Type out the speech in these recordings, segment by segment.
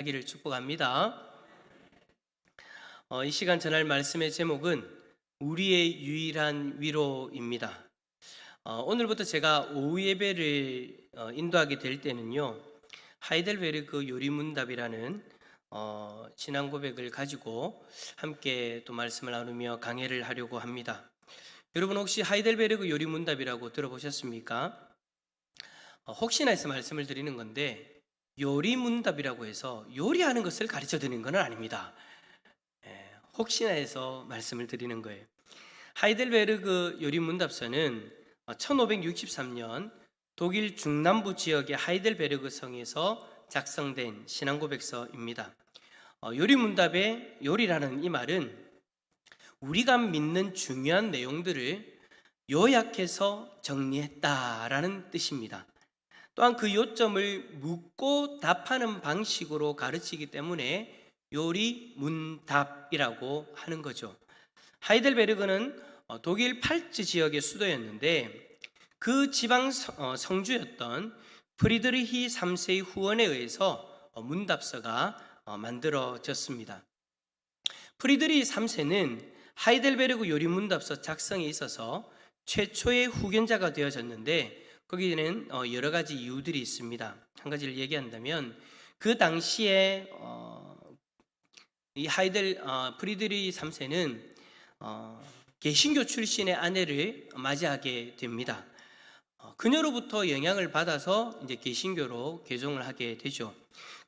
하기를 축복합니다. 이 시간 전할 말씀의 제목은 우리의 유일한 위로입니다. 오늘부터 제가 오후 예배를 인도하게 될 때는요, 하이델베르그 요리문답이라는 신앙 고백을 가지고 함께 또 말씀을 나누며 강해를 하려고 합니다. 여러분 혹시 하이델베르그 요리문답이라고 들어보셨습니까? 혹시나 해서 말씀을 드리는 건데, 요리문답이라고 해서 요리하는 것을 가르쳐 드리는 건 아닙니다. 혹시나 해서 말씀을 드리는 거예요. 하이델베르그 요리문답서는 1563년 독일 중남부 지역의 하이델베르그 성에서 작성된 신앙고백서입니다. 요리문답의 요리라는 이 말은 우리가 믿는 중요한 내용들을 요약해서 정리했다라는 뜻입니다. 또한 그 요점을 묻고 답하는 방식으로 가르치기 때문에 요리문답이라고 하는 거죠. 하이델베르그는 독일 팔츠 지역의 수도였는데 그 지방 성주였던 프리드리히 3세의 후원에 의해서 문답서가 만들어졌습니다. 프리드리히 3세는 하이델베르그 요리문답서 작성에 있어서 최초의 후견자가 되어졌는데 거기에는 여러 가지 이유들이 있습니다. 한 가지를 얘기한다면 그 당시에 이 프리드리히 3세는 개신교 출신의 아내를 맞이하게 됩니다. 그녀로부터 영향을 받아서 이제 개신교로 개종을 하게 되죠.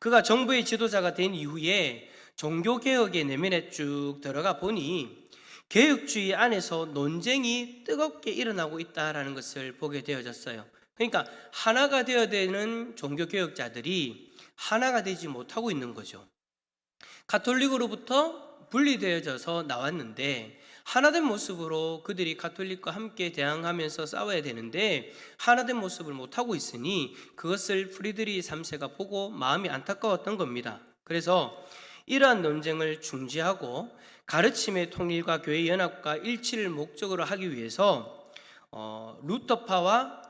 그가 정부의 지도자가 된 이후에 종교개혁의 내면에 쭉 들어가 보니 개혁주의 안에서 논쟁이 뜨겁게 일어나고 있다는 것을 보게 되어졌어요. 그러니까 하나가 되어야 되는 종교개혁자들이 하나가 되지 못하고 있는 거죠. 가톨릭으로부터 분리되어져서 나왔는데 하나된 모습으로 그들이 가톨릭과 함께 대항하면서 싸워야 되는데 하나된 모습을 못하고 있으니 그것을 프리드리히 3세가 보고 마음이 안타까웠던 겁니다. 그래서 이러한 논쟁을 중지하고 가르침의 통일과 교회 연합과 일치를 목적으로 하기 위해서 루터파와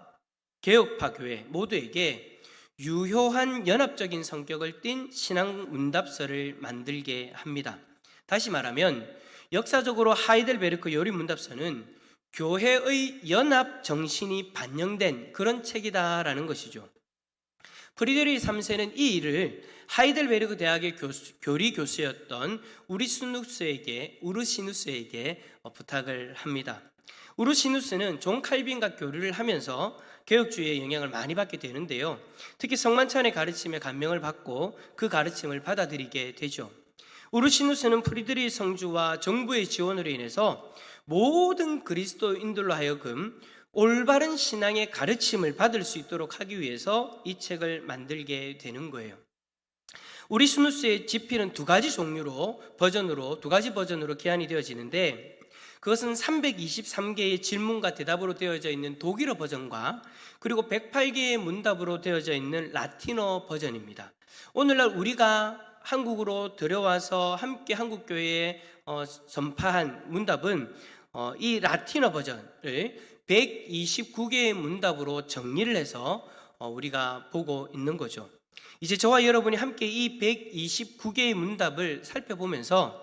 개혁파 교회 모두에게 유효한 연합적인 성격을 띤 신앙 문답서를 만들게 합니다. 다시 말하면 역사적으로 하이델베르크 요리문답서는 교회의 연합 정신이 반영된 그런 책이다라는 것이죠. 프리드리히 3세는 이 일을 하이델베르크 대학의 교리 교수였던 우르시누스에게 부탁을 합니다. 우르시누스는 존 칼빈과 교류를 하면서 개혁주의의 영향을 많이 받게 되는데요. 특히 성만찬의 가르침에 감명을 받고 그 가르침을 받아들이게 되죠. 우르시누스는 프리드리히 성주와 정부의 지원으로 인해서 모든 그리스도인들로 하여금 올바른 신앙의 가르침을 받을 수 있도록 하기 위해서 이 책을 만들게 되는 거예요. 우르시누스의 집필은 두 가지 버전으로 기한이 되어지는데 그것은 323개의 질문과 대답으로 되어져 있는 독일어 버전과 그리고 108개의 문답으로 되어져 있는 라틴어 버전입니다. 오늘날 우리가 한국으로 들여와서 함께 한국교회에 전파한 문답은 이 라틴어 버전을 129개의 문답으로 정리를 해서 우리가 보고 있는 거죠. 이제 저와 여러분이 함께 이 129개의 문답을 살펴보면서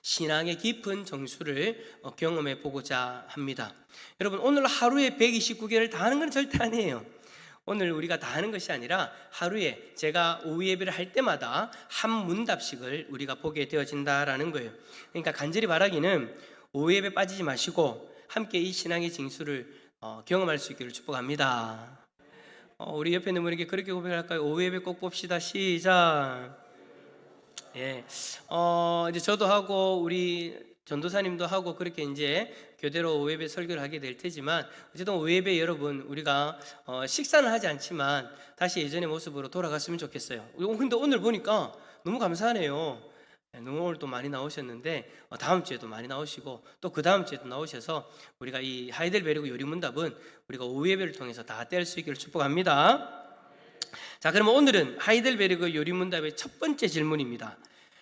신앙의 깊은 정수를 경험해 보고자 합니다. 여러분, 오늘 하루에 129개를 다 하는 건 절대 아니에요. 오늘 우리가 다 하는 것이 아니라 하루에 제가 오후 예배를 할 때마다 한 문답씩을 우리가 보게 되어진다라는 거예요. 그러니까 간절히 바라기는 오후 예배 빠지지 마시고 함께 이 신앙의 징수를 경험할 수 있기를 축복합니다. 우리 옆에 있는 분에게 그렇게 고백할까요? 오후 예배 꼭 봅시다. 시작. 예, 이제 저도 하고 우리 전도사님도 하고 그렇게 이제 교대로 오예배 설교를 하게 될 테지만 어쨌든 오예배 여러분 우리가 식사는 하지 않지만 다시 예전의 모습으로 돌아갔으면 좋겠어요. 근데 오늘 보니까 너무 감사하네요. 너무 오늘 또 많이 나오셨는데 다음 주에도 많이 나오시고 또 그 다음 주에도 나오셔서 우리가 이 하이델베르그 요리문답은 우리가 오예배를 통해서 다 뗄 수 있기를 축복합니다. 자, 그러면 오늘은 하이델베르그 요리문답의 첫 번째 질문입니다.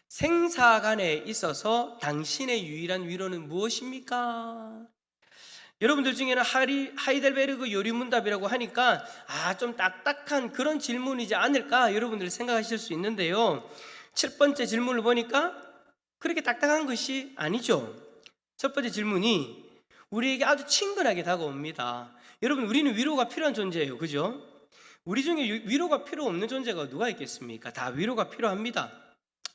생사간에 있어서 당신의 유일한 위로는 무엇입니까? 여러분들 중에는 하이델베르그 요리문답이라고 하니까 좀 딱딱한 그런 질문이지 않을까 여러분들 생각하실 수 있는데요. 첫 번째 질문을 보니까 그렇게 딱딱한 것이 아니죠. 첫 번째 질문이 우리에게 아주 친근하게 다가옵니다. 여러분, 우리는 위로가 필요한 존재예요. 그죠? 우리 중에 위로가 필요 없는 존재가 누가 있겠습니까? 다 위로가 필요합니다.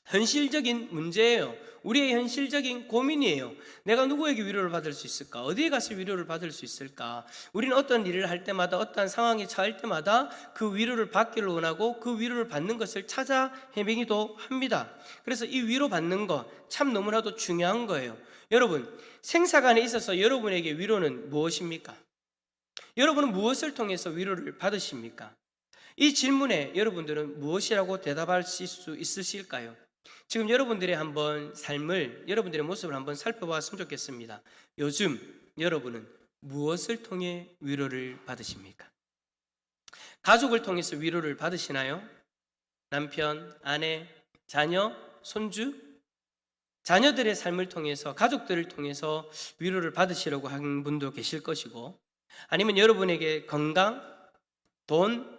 현실적인 문제예요. 우리의 현실적인 고민이에요. 내가 누구에게 위로를 받을 수 있을까? 어디에 가서 위로를 받을 수 있을까? 우리는 어떤 일을 할 때마다, 어떠한 상황에 처할 때마다 그 위로를 받기를 원하고 그 위로를 받는 것을 찾아 헤매기도 합니다. 그래서 이 위로 받는 거 참 너무나도 중요한 거예요. 여러분, 생사간에 있어서 여러분에게 위로는 무엇입니까? 여러분은 무엇을 통해서 위로를 받으십니까? 이 질문에 여러분들은 무엇이라고 대답하실 수 있으실까요? 지금 여러분들의 한번 삶을, 여러분들의 모습을 한번 살펴보았으면 좋겠습니다. 요즘 여러분은 무엇을 통해 위로를 받으십니까? 가족을 통해서 위로를 받으시나요? 남편, 아내, 자녀, 손주? 자녀들의 삶을 통해서, 가족들을 통해서 위로를 받으시려고 하는 분도 계실 것이고, 아니면 여러분에게 건강, 돈,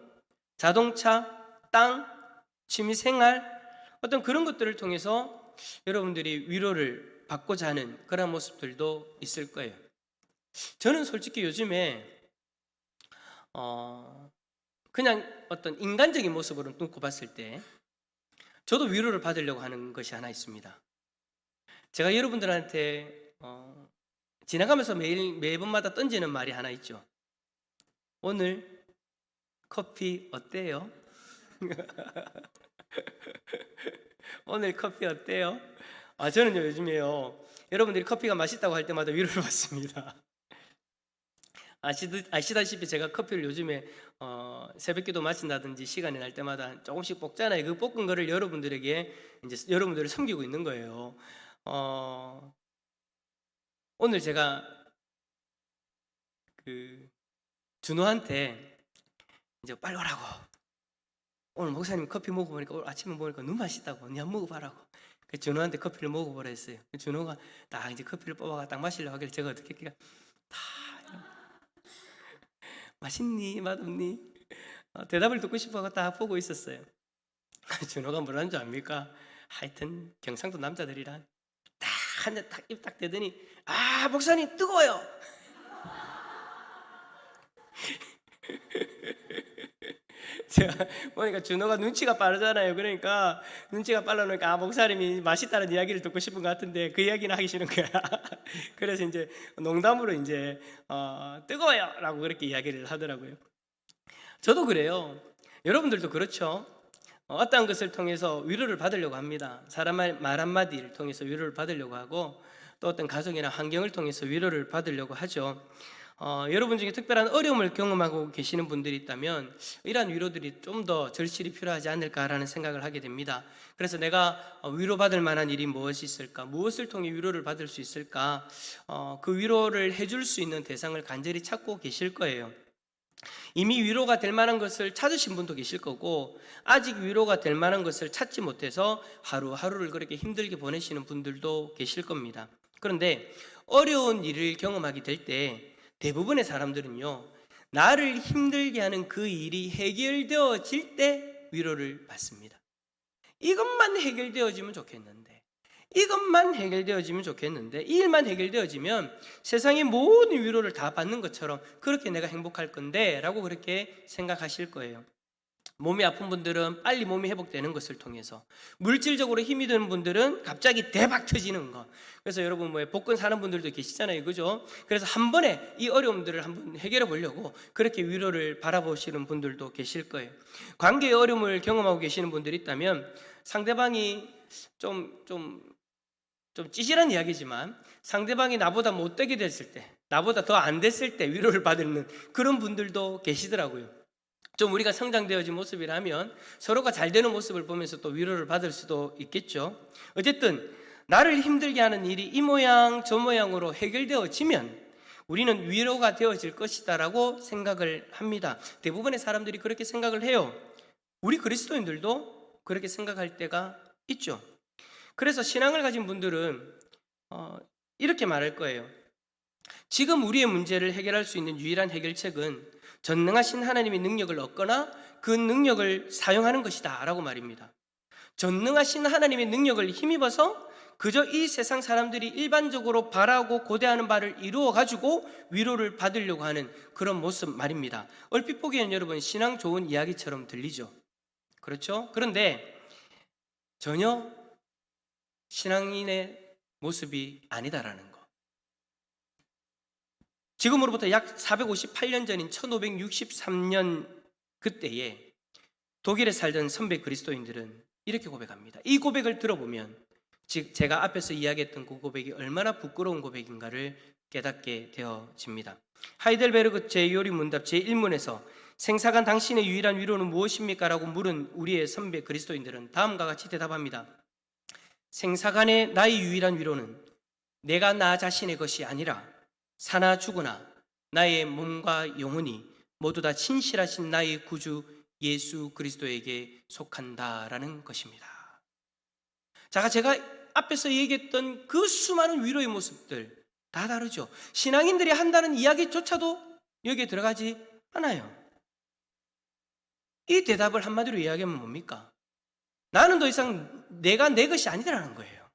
자동차, 땅, 취미생활, 어떤 그런 것들을 통해서 여러분들이 위로를 받고자 하는 그런 모습들도 있을 거예요. 저는 솔직히 요즘에 그냥 어떤 인간적인 모습으로 놓고 봤을 때 저도 위로를 받으려고 하는 것이 하나 있습니다. 제가 여러분들한테 지나가면서 매번마다 던지는 말이 하나 있죠. 오늘 커피 어때요? 오늘 커피 어때요? 저는요 요즘에요 여러분들이 커피가 맛있다고 할 때마다 위로를 받습니다. 아시다시피 제가 커피를 요즘에 새벽기도 마친다든지 시간이 날 때마다 조금씩 볶잖아요. 그 볶은 거를 여러분들에게 이제 여러분들을 섬기고 있는 거예요. 오늘 제가 그 준호한테 이제 빨리 오라고. 오늘 목사님 커피 먹어보니까 오늘 아침에 먹으니까 너무 맛있다고. 니 한번 먹어봐라고. 그래서 준호한테 커피를 먹어보라 했어요. 준호가 딱 이제 커피를 뽑아가 딱 마시려고 하길래 제가 어떻게 했길래 다 맛있니? 맛없니? 대답을 듣고 싶어서 딱 보고 있었어요. 준호가 뭐라는 줄 압니까? 하여튼 경상도 남자들이란 딱 한 잔 딱 입 딱 대더니 목사님 뜨거워요. 제가 보니까 준호가 눈치가 빠르잖아요. 그러니까 눈치가 빨라놓으니까 목사님이 맛있다는 이야기를 듣고 싶은 것 같은데 그 이야기는 하기 싫은 거야. 그래서 이제 농담으로 이제 뜨거워요라고 그렇게 이야기를 하더라고요. 저도 그래요. 여러분들도 그렇죠. 어떠한 것을 통해서 위로를 받으려고 합니다. 사람의 말 한마디를 통해서 위로를 받으려고 하고 또 어떤 가족이나 환경을 통해서 위로를 받으려고 하죠. 여러분 중에 특별한 어려움을 경험하고 계시는 분들이 있다면 이러한 위로들이 좀 더 절실히 필요하지 않을까라는 생각을 하게 됩니다. 그래서 내가 위로받을 만한 일이 무엇이 있을까? 무엇을 통해 위로를 받을 수 있을까? 그 위로를 해줄 수 있는 대상을 간절히 찾고 계실 거예요. 이미 위로가 될 만한 것을 찾으신 분도 계실 거고 아직 위로가 될 만한 것을 찾지 못해서 하루하루를 그렇게 힘들게 보내시는 분들도 계실 겁니다. 그런데 어려운 일을 경험하게 될 때 대부분의 사람들은요 나를 힘들게 하는 그 일이 해결되어질 때 위로를 받습니다. 이것만 해결되어지면 좋겠는데 이것만 해결되어지면 좋겠는데 이 일만 해결되어지면 세상의 모든 위로를 다 받는 것처럼 그렇게 내가 행복할 건데 라고 그렇게 생각하실 거예요. 몸이 아픈 분들은 빨리 몸이 회복되는 것을 통해서, 물질적으로 힘이 드는 분들은 갑자기 대박 터지는 것. 그래서 여러분 복권 사는 분들도 계시잖아요, 그죠? 그래서 한 번에 이 어려움들을 한번 해결해 보려고 그렇게 위로를 바라보시는 분들도 계실 거예요. 관계의 어려움을 경험하고 계시는 분들이 있다면 상대방이 좀 찌질한 이야기지만 상대방이 나보다 못되게 됐을 때, 나보다 더 안 됐을 때 위로를 받는 그런 분들도 계시더라고요. 좀 우리가 성장되어진 모습이라면 서로가 잘 되는 모습을 보면서 또 위로를 받을 수도 있겠죠. 어쨌든 나를 힘들게 하는 일이 이 모양 저 모양으로 해결되어지면 우리는 위로가 되어질 것이다라고 생각을 합니다. 대부분의 사람들이 그렇게 생각을 해요. 우리 그리스도인들도 그렇게 생각할 때가 있죠. 그래서 신앙을 가진 분들은 이렇게 말할 거예요. 지금 우리의 문제를 해결할 수 있는 유일한 해결책은 전능하신 하나님의 능력을 얻거나 그 능력을 사용하는 것이다 라고 말입니다. 전능하신 하나님의 능력을 힘입어서 그저 이 세상 사람들이 일반적으로 바라고 고대하는 바를 이루어 가지고 위로를 받으려고 하는 그런 모습 말입니다. 얼핏 보기에는 여러분 신앙 좋은 이야기처럼 들리죠. 그렇죠? 그런데 전혀 신앙인의 모습이 아니다라는 거. 지금으로부터 약 458년 전인 1563년 그때에 독일에 살던 선배 그리스도인들은 이렇게 고백합니다. 이 고백을 들어보면 즉 제가 앞에서 이야기했던 그 고백이 얼마나 부끄러운 고백인가를 깨닫게 되어집니다. 하이델베르그 제2요리 문답 제1문에서 생사간 당신의 유일한 위로는 무엇입니까? 라고 물은 우리의 선배 그리스도인들은 다음과 같이 대답합니다. 생사간의 나의 유일한 위로는 내가 나 자신의 것이 아니라 사나 죽으나 나의 몸과 영혼이 모두 다 신실하신 나의 구주 예수 그리스도에게 속한다라는 것입니다. 자, 제가 앞에서 얘기했던 그 수많은 위로의 모습들 다 다르죠. 신앙인들이 한다는 이야기조차도 여기에 들어가지 않아요. 이 대답을 한마디로 이야기하면 뭡니까? 나는 더 이상 내가 내 것이 아니다라는 거예요.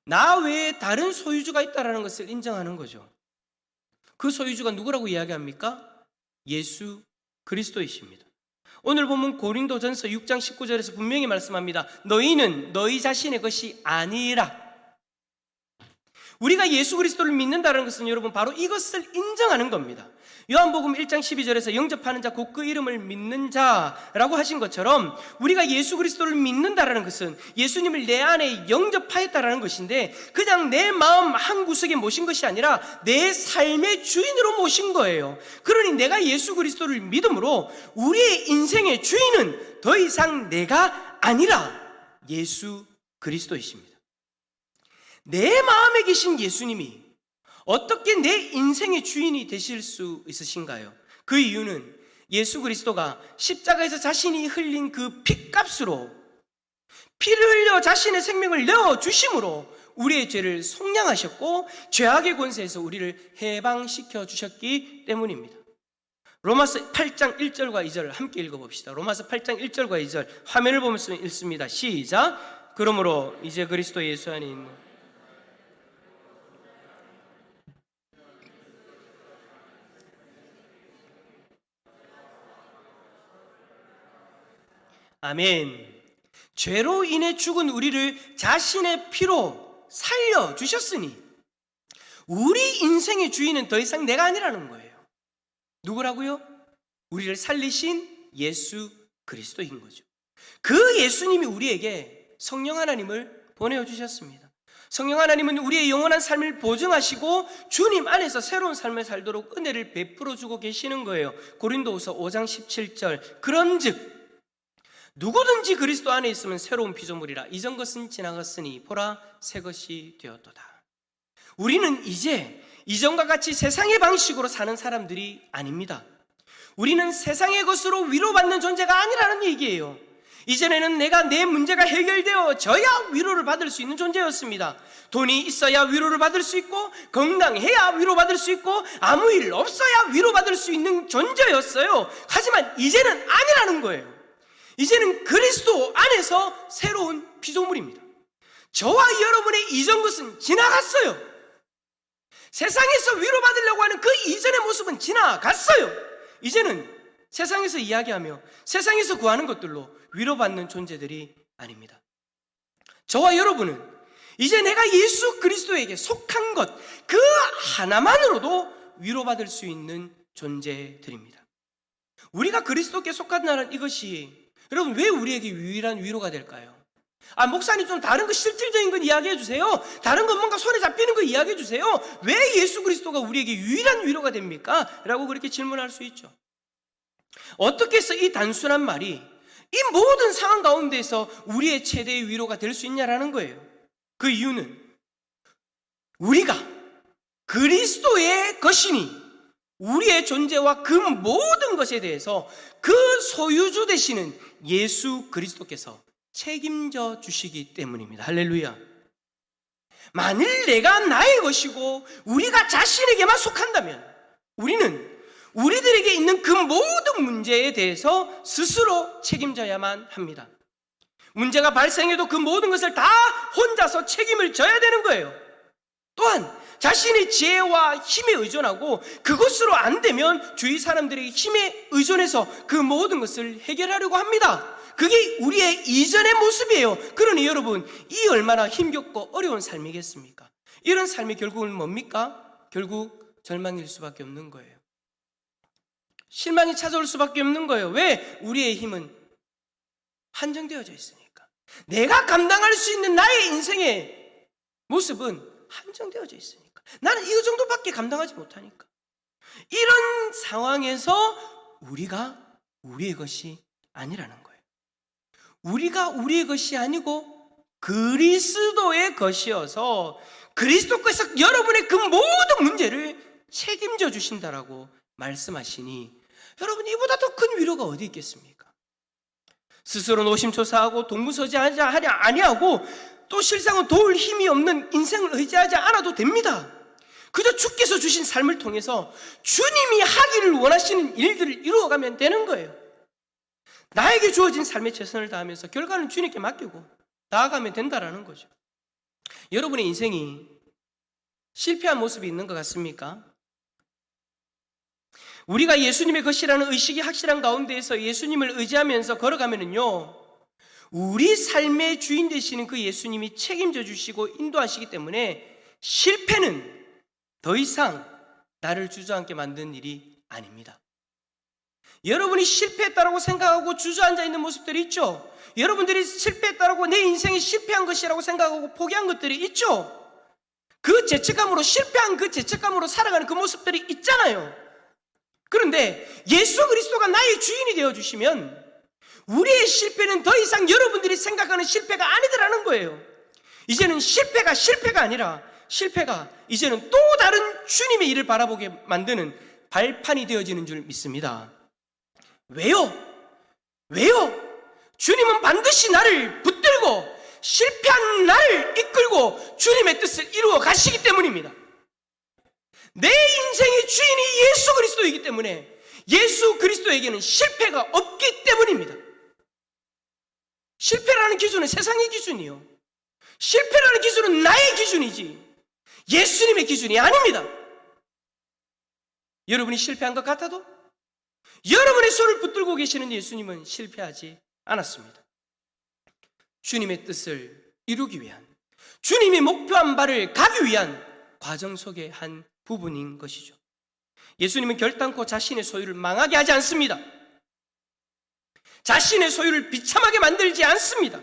나 외에 다른 소유주가 있다는 것을 인정하는 거죠. 그 소유주가 누구라고 이야기합니까? 예수 그리스도이십니다. 오늘 보면 고린도전서 6장 19절에서 분명히 말씀합니다. 너희는 너희 자신의 것이 아니라. 우리가 예수 그리스도를 믿는다는 것은 여러분 바로 이것을 인정하는 겁니다. 요한복음 1장 12절에서 영접하는 자 곧 그 이름을 믿는 자라고 하신 것처럼 우리가 예수 그리스도를 믿는다는 것은 예수님을 내 안에 영접하였다는 것인데 그냥 내 마음 한구석에 모신 것이 아니라 내 삶의 주인으로 모신 거예요. 그러니 내가 예수 그리스도를 믿음으로 우리의 인생의 주인은 더 이상 내가 아니라 예수 그리스도이십니다. 내 마음에 계신 예수님이 어떻게 내 인생의 주인이 되실 수 있으신가요? 그 이유는 예수 그리스도가 십자가에서 자신이 흘린 그 피값으로 피를 흘려 자신의 생명을 내어주심으로 우리의 죄를 속량하셨고 죄악의 권세에서 우리를 해방시켜 주셨기 때문입니다. 로마서 8장 1절과 2절 함께 읽어봅시다. 로마서 8장 1절과 2절 화면을 보면서 읽습니다. 시작. 그러므로 이제 그리스도 예수 안에 있는 아멘. 죄로 인해 죽은 우리를 자신의 피로 살려주셨으니 우리 인생의 주인은 더 이상 내가 아니라는 거예요. 누구라고요? 우리를 살리신 예수 그리스도인 거죠. 그 예수님이 우리에게 성령 하나님을 보내주셨습니다. 성령 하나님은 우리의 영원한 삶을 보증하시고 주님 안에서 새로운 삶을 살도록 은혜를 베풀어주고 계시는 거예요. 고린도후서 5장 17절 그런즉 누구든지 그리스도 안에 있으면 새로운 피조물이라 이전 것은 지나갔으니 보라 새 것이 되었도다. 우리는 이제 이전과 같이 세상의 방식으로 사는 사람들이 아닙니다. 우리는 세상의 것으로 위로받는 존재가 아니라는 얘기예요. 이전에는 내가 내 문제가 해결되어져야 위로를 받을 수 있는 존재였습니다. 돈이 있어야 위로를 받을 수 있고 건강해야 위로받을 수 있고 아무 일 없어야 위로받을 수 있는 존재였어요. 하지만 이제는 아니라는 거예요. 이제는 그리스도 안에서 새로운 피조물입니다. 저와 여러분의 이전 것은 지나갔어요. 세상에서 위로받으려고 하는 그 이전의 모습은 지나갔어요. 이제는 세상에서 이야기하며 세상에서 구하는 것들로 위로받는 존재들이 아닙니다. 저와 여러분은 이제 내가 예수 그리스도에게 속한 것 그 하나만으로도 위로받을 수 있는 존재들입니다. 우리가 그리스도께 속한다는 이것이 여러분 왜 우리에게 유일한 위로가 될까요? 목사님 좀 다른 거 실질적인 건 이야기해 주세요. 다른 건 뭔가 손에 잡히는 거 이야기해 주세요. 왜 예수 그리스도가 우리에게 유일한 위로가 됩니까? 라고 그렇게 질문할 수 있죠. 어떻게 해서 이 단순한 말이 이 모든 상황 가운데서 우리의 최대의 위로가 될 수 있냐라는 거예요. 그 이유는 우리가 그리스도의 것이니 우리의 존재와 그 모든 것에 대해서 그 소유주 되시는 예수 그리스도께서 책임져 주시기 때문입니다. 할렐루야. 만일 내가 나의 것이고 우리가 자신에게만 속한다면 우리는 우리들에게 있는 그 모든 문제에 대해서 스스로 책임져야만 합니다. 문제가 발생해도 그 모든 것을 다 혼자서 책임을 져야 되는 거예요. 또한 자신의 지혜와 힘에 의존하고 그것으로 안 되면 주위 사람들의 힘에 의존해서 그 모든 것을 해결하려고 합니다. 그게 우리의 이전의 모습이에요. 그러니 여러분, 이 얼마나 힘겹고 어려운 삶이겠습니까? 이런 삶의 결국은 뭡니까? 결국 절망일 수밖에 없는 거예요. 실망이 찾아올 수밖에 없는 거예요. 왜? 우리의 힘은 한정되어져 있으니까. 내가 감당할 수 있는 나의 인생의 모습은 한정되어져 있으니까. 나는 이 정도밖에 감당하지 못하니까. 이런 상황에서 우리가 우리의 것이 아니라는 거예요. 우리가 우리의 것이 아니고 그리스도의 것이어서 그리스도께서 여러분의 그 모든 문제를 책임져 주신다라고 말씀하시니 여러분, 이보다 더 큰 위로가 어디 있겠습니까? 스스로 노심초사하고 동무서지하지 아니하고 또 실상은 도울 힘이 없는 인생을 의지하지 않아도 됩니다. 그저 주께서 주신 삶을 통해서 주님이 하기를 원하시는 일들을 이루어가면 되는 거예요. 나에게 주어진 삶에 최선을 다하면서 결과는 주님께 맡기고 나아가면 된다라는 거죠. 여러분의 인생이 실패한 모습이 있는 것 같습니까? 우리가 예수님의 것이라는 의식이 확실한 가운데에서 예수님을 의지하면서 걸어가면은요, 우리 삶의 주인 되시는 그 예수님이 책임져 주시고 인도하시기 때문에 실패는 더 이상 나를 주저앉게 만드는 일이 아닙니다. 여러분이 실패했다고 생각하고 주저앉아 있는 모습들이 있죠. 여러분들이 실패했다고 내 인생이 실패한 것이라고 생각하고 포기한 것들이 있죠. 그 죄책감으로, 실패한 그 죄책감으로 살아가는 그 모습들이 있잖아요. 그런데 예수 그리스도가 나의 주인이 되어주시면 우리의 실패는 더 이상 여러분들이 생각하는 실패가 아니더라는 거예요. 이제는 실패가 아니라 실패가 이제는 또 다른 주님의 일을 바라보게 만드는 발판이 되어지는 줄 믿습니다. 왜요? 주님은 반드시 나를 붙들고 실패한 나를 이끌고 주님의 뜻을 이루어 가시기 때문입니다. 내 인생의 주인이 예수 그리스도이기 때문에 예수 그리스도에게는 실패가 없기 때문입니다. 실패라는 기준은 세상의 기준이요. 실패라는 기준은 나의 기준이지 예수님의 기준이 아닙니다. 여러분이 실패한 것 같아도 여러분의 손을 붙들고 계시는 예수님은 실패하지 않았습니다. 주님의 뜻을 이루기 위한, 주님이 목표한 바를 가기 위한 과정 속의 한 부분인 것이죠. 예수님은 결단코 자신의 소유를 망하게 하지 않습니다. 자신의 소유를 비참하게 만들지 않습니다.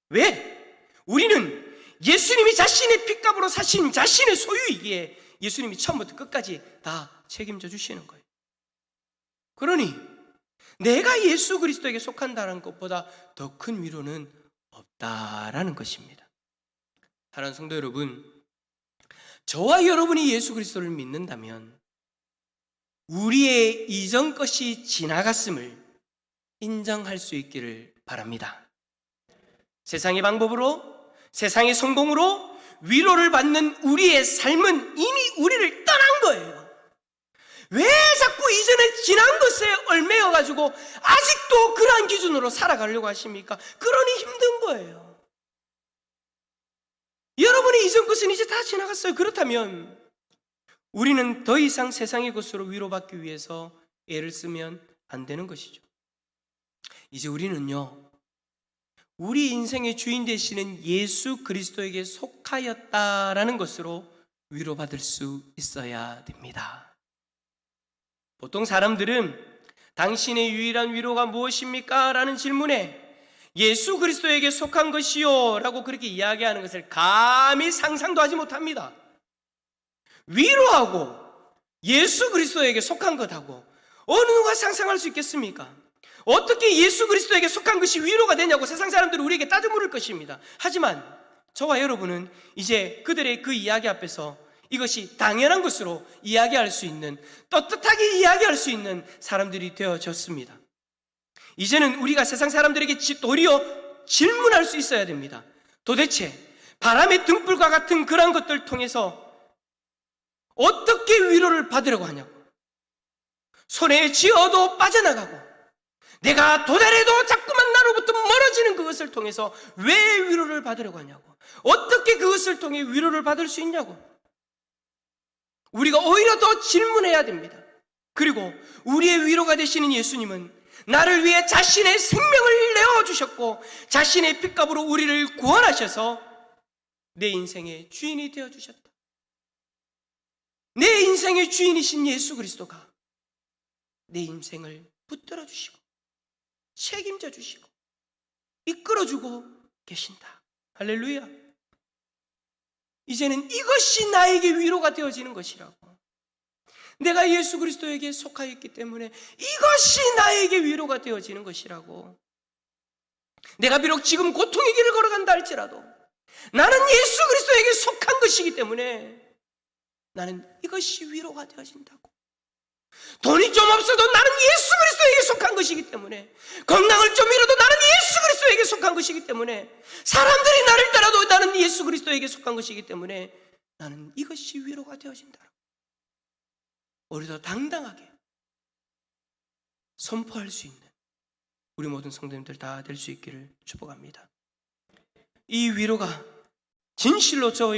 왜? 우리는 예수님이 자신의 핏값으로 사신 자신의 소유이기에 예수님이 처음부터 끝까지 다 책임져 주시는 거예요. 그러니 내가 예수 그리스도에게 속한다는 것보다 더 큰 위로는 없다라는 것입니다. 사랑하는 성도 여러분, 저와 여러분이 예수 그리스도를 믿는다면 우리의 이전 것이 지나갔음을 인정할 수 있기를 바랍니다. 세상의 방법으로, 세상의 성공으로 위로를 받는 우리의 삶은 이미 우리를 떠난 거예요. 왜 자꾸 이전에 지난 것에 얽매여가지고 아직도 그러한 기준으로 살아가려고 하십니까? 그러니 힘든 거예요. 여러분의 이전 것은 이제 다 지나갔어요. 그렇다면 우리는 더 이상 세상의 것으로 위로받기 위해서 애를 쓰면 안 되는 것이죠. 이제 우리는요, 우리 인생의 주인 되시는 예수 그리스도에게 속하였다라는 것으로 위로받을 수 있어야 됩니다. 보통 사람들은 당신의 유일한 위로가 무엇입니까? 라는 질문에 예수 그리스도에게 속한 것이요 라고 그렇게 이야기하는 것을 감히 상상도 하지 못합니다. 위로하고 예수 그리스도에게 속한 것하고 어느 누가 상상할 수 있겠습니까? 어떻게 예수 그리스도에게 속한 것이 위로가 되냐고 세상 사람들은 우리에게 따져 물을 것입니다. 하지만 저와 여러분은 이제 그들의 그 이야기 앞에서 이것이 당연한 것으로 이야기할 수 있는, 떳떳하게 이야기할 수 있는 사람들이 되어졌습니다. 이제는 우리가 세상 사람들에게 도리어 질문할 수 있어야 됩니다. 도대체 바람의 등불과 같은 그런 것들을 통해서 어떻게 위로를 받으려고 하냐고. 손에 쥐어도 빠져나가고 내가 도달해도 자꾸만 나로부터 멀어지는 그것을 통해서 왜 위로를 받으려고 하냐고. 어떻게 그것을 통해 위로를 받을 수 있냐고. 우리가 오히려 더 질문해야 됩니다. 그리고 우리의 위로가 되시는 예수님은 나를 위해 자신의 생명을 내어주셨고 자신의 핏값으로 우리를 구원하셔서 내 인생의 주인이 되어주셨다. 내 인생의 주인이신 예수 그리스도가 내 인생을 붙들어 주시고 책임져 주시고 이끌어주고 계신다. 할렐루야. 이제는 이것이 나에게 위로가 되어지는 것이라고. 내가 예수 그리스도에게 속하여 있기 때문에 이것이 나에게 위로가 되어지는 것이라고. 내가 비록 지금 고통의 길을 걸어간다 할지라도 나는 예수 그리스도에게 속한 것이기 때문에 나는 이것이 위로가 되어진다고. 돈이 좀 없어도 나는 예수 그리스도에게 속한 것이기 때문에, 건강을 좀 잃어도 나는 예수 그리스도에게 속한 것이기 때문에, 사람들이 나를 따라도 나는 예수 그리스도에게 속한 것이기 때문에 나는 이것이 위로가 되어진다. 우리도 당당하게 선포할 수 있는 우리 모든 성도님들 다 될 수 있기를 축복합니다. 이 위로가 진실로 저